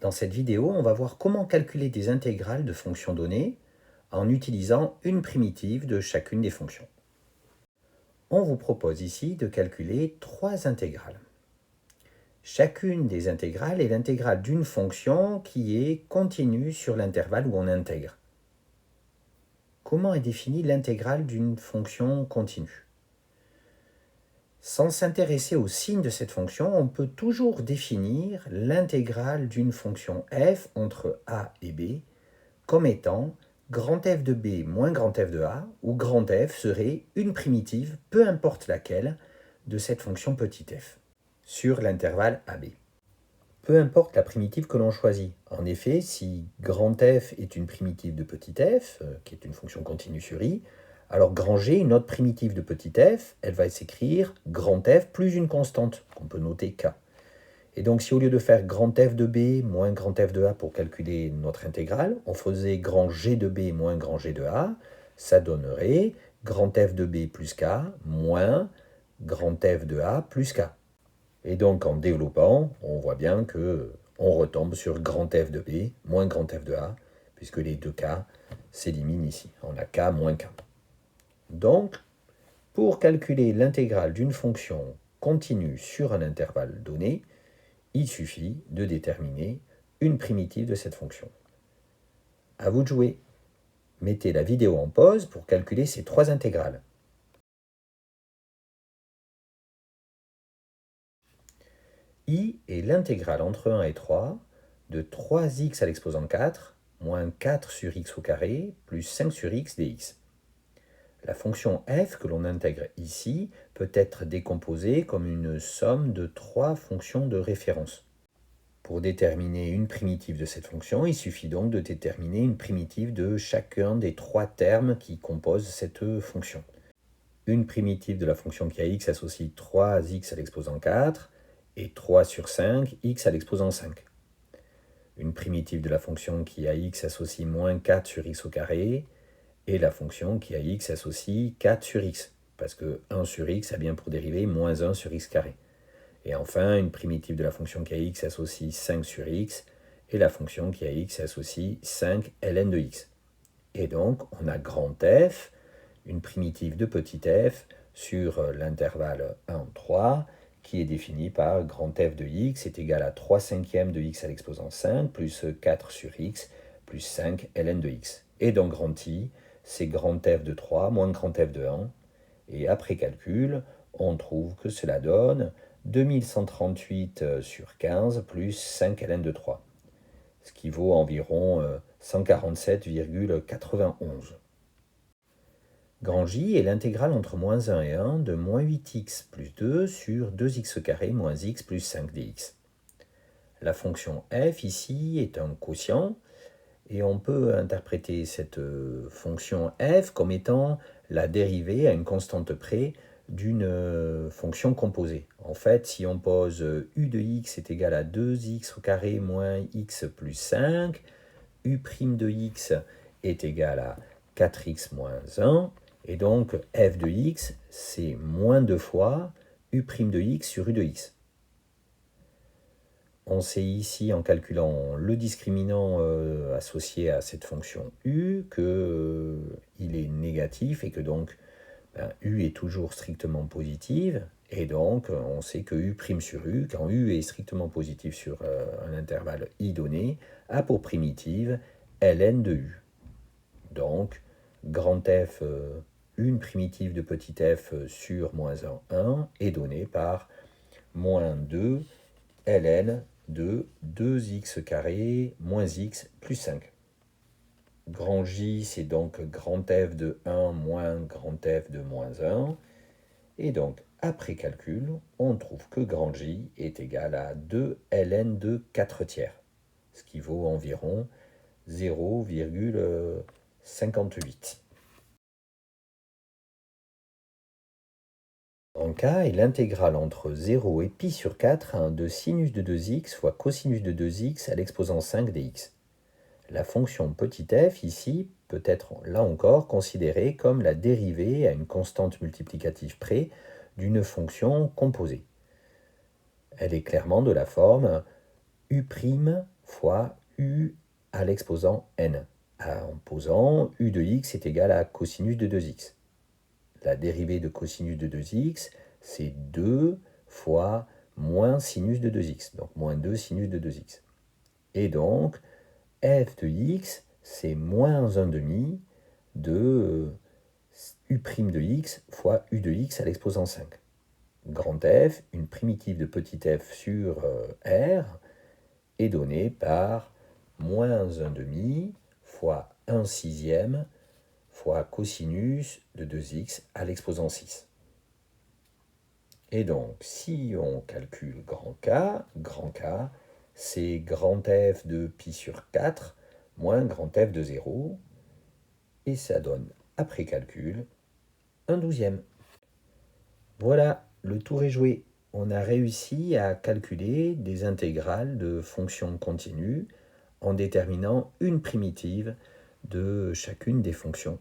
Dans cette vidéo, on va voir comment calculer des intégrales de fonctions données en utilisant une primitive de chacune des fonctions. On vous propose ici de calculer trois intégrales. Chacune des intégrales est l'intégrale d'une fonction qui est continue sur l'intervalle où on intègre. Comment est définie l'intégrale d'une fonction continue? Sans s'intéresser au signe de cette fonction, on peut toujours définir l'intégrale d'une fonction f entre a et b comme étant grand f de b moins grand f de a, où grand f serait une primitive, peu importe laquelle, de cette fonction petit f, sur l'intervalle ab. Peu importe la primitive que l'on choisit. En effet, si grand f est une primitive de petit f, qui est une fonction continue sur i, alors grand G, une autre primitive de petit f, elle va s'écrire grand f plus une constante, qu'on peut noter k. Et donc si au lieu de faire grand f de b moins grand f de a pour calculer notre intégrale, on faisait grand G de b moins grand G de a, ça donnerait grand f de b plus k moins grand f de a plus k. Et donc en développant, on voit bien que on retombe sur grand f de b moins grand f de a, puisque les deux k s'éliminent ici. On a k moins k. Donc, pour calculer l'intégrale d'une fonction continue sur un intervalle donné, il suffit de déterminer une primitive de cette fonction. À vous de jouer. Mettez la vidéo en pause pour calculer ces trois intégrales. I est l'intégrale entre 1 et 3 de 3x à l'exposant 4 moins 4 sur x au carré plus 5 sur x dx. La fonction f que l'on intègre ici peut être décomposée comme une somme de trois fonctions de référence. Pour déterminer une primitive de cette fonction, il suffit donc de déterminer une primitive de chacun des trois termes qui composent cette fonction. Une primitive de la fonction qui a x associe 3x à l'exposant 4 et 3 sur 5 x à l'exposant 5. Une primitive de la fonction qui a x associe moins 4 sur x au carré et la fonction qui a x associe 4 sur x, parce que 1 sur x a bien pour dérivée moins 1 sur x carré. Et enfin, une primitive de la fonction qui a x associe 5 sur x et la fonction qui a x associe 5 ln de x. Et donc, on a grand f, une primitive de petit f sur l'intervalle 1, 3, qui est définie par grand f de x est égal à 3 cinquièmes de x à l'exposant 5 plus 4 sur x plus 5 ln de x. Et donc grand i, c'est grand f de 3 moins grand f de 1. Et après calcul, on trouve que cela donne 2138 sur 15 plus 5 ln de 3, ce qui vaut environ 147,91. Grand J est l'intégrale entre moins 1 et 1 de moins 8x plus 2 sur 2x carré moins x plus 5 dx. La fonction f ici est un quotient et on peut interpréter cette fonction f comme étant la dérivée à une constante près d'une fonction composée. En fait, si on pose u de x est égal à 2x au carré moins x plus 5, u' de x est égal à 4x moins 1, et donc f de x, c'est moins 2 fois u' de x sur u de x. On sait ici, en calculant le discriminant associé à cette fonction u, qu'il est négatif et que donc u est toujours strictement positive. Et donc, on sait que u' sur u, quand u est strictement positif sur un intervalle i donné, a pour primitive ln de u. Donc, grand f, une primitive de petit f sur moins 1, 1 est donnée par moins 2 ln de 2x carré moins x plus 5. Grand J, c'est donc grand f de 1 moins grand f de moins 1. Et donc, après calcul, on trouve que grand J est égal à 2 ln de 4 tiers, ce qui vaut environ 0,58. Grand K est l'intégrale entre 0 et pi sur 4 de sinus de 2x fois cosinus de 2x à l'exposant 5 dx. La fonction petit f ici peut être là encore considérée comme la dérivée à une constante multiplicative près d'une fonction composée. Elle est clairement de la forme u' fois u à l'exposant n, en posant u de x est égal à cosinus de 2x. La dérivée de cosinus de 2x, c'est 2 fois moins sinus de 2x, donc moins 2 sinus de 2x. Et donc, f de x, c'est moins 1 demi de u' de x fois u de x à l'exposant 5. Grand F, une primitive de petit f sur R, est donnée par moins 1 demi fois 1 sixième fois cosinus de 2x à l'exposant 6. Et donc, si on calcule grand K, c'est grand F de pi sur 4 moins grand F de 0, et ça donne, après calcul, 1/12. Voilà, le tour est joué. On a réussi à calculer des intégrales de fonctions continues en déterminant une primitive de chacune des fonctions.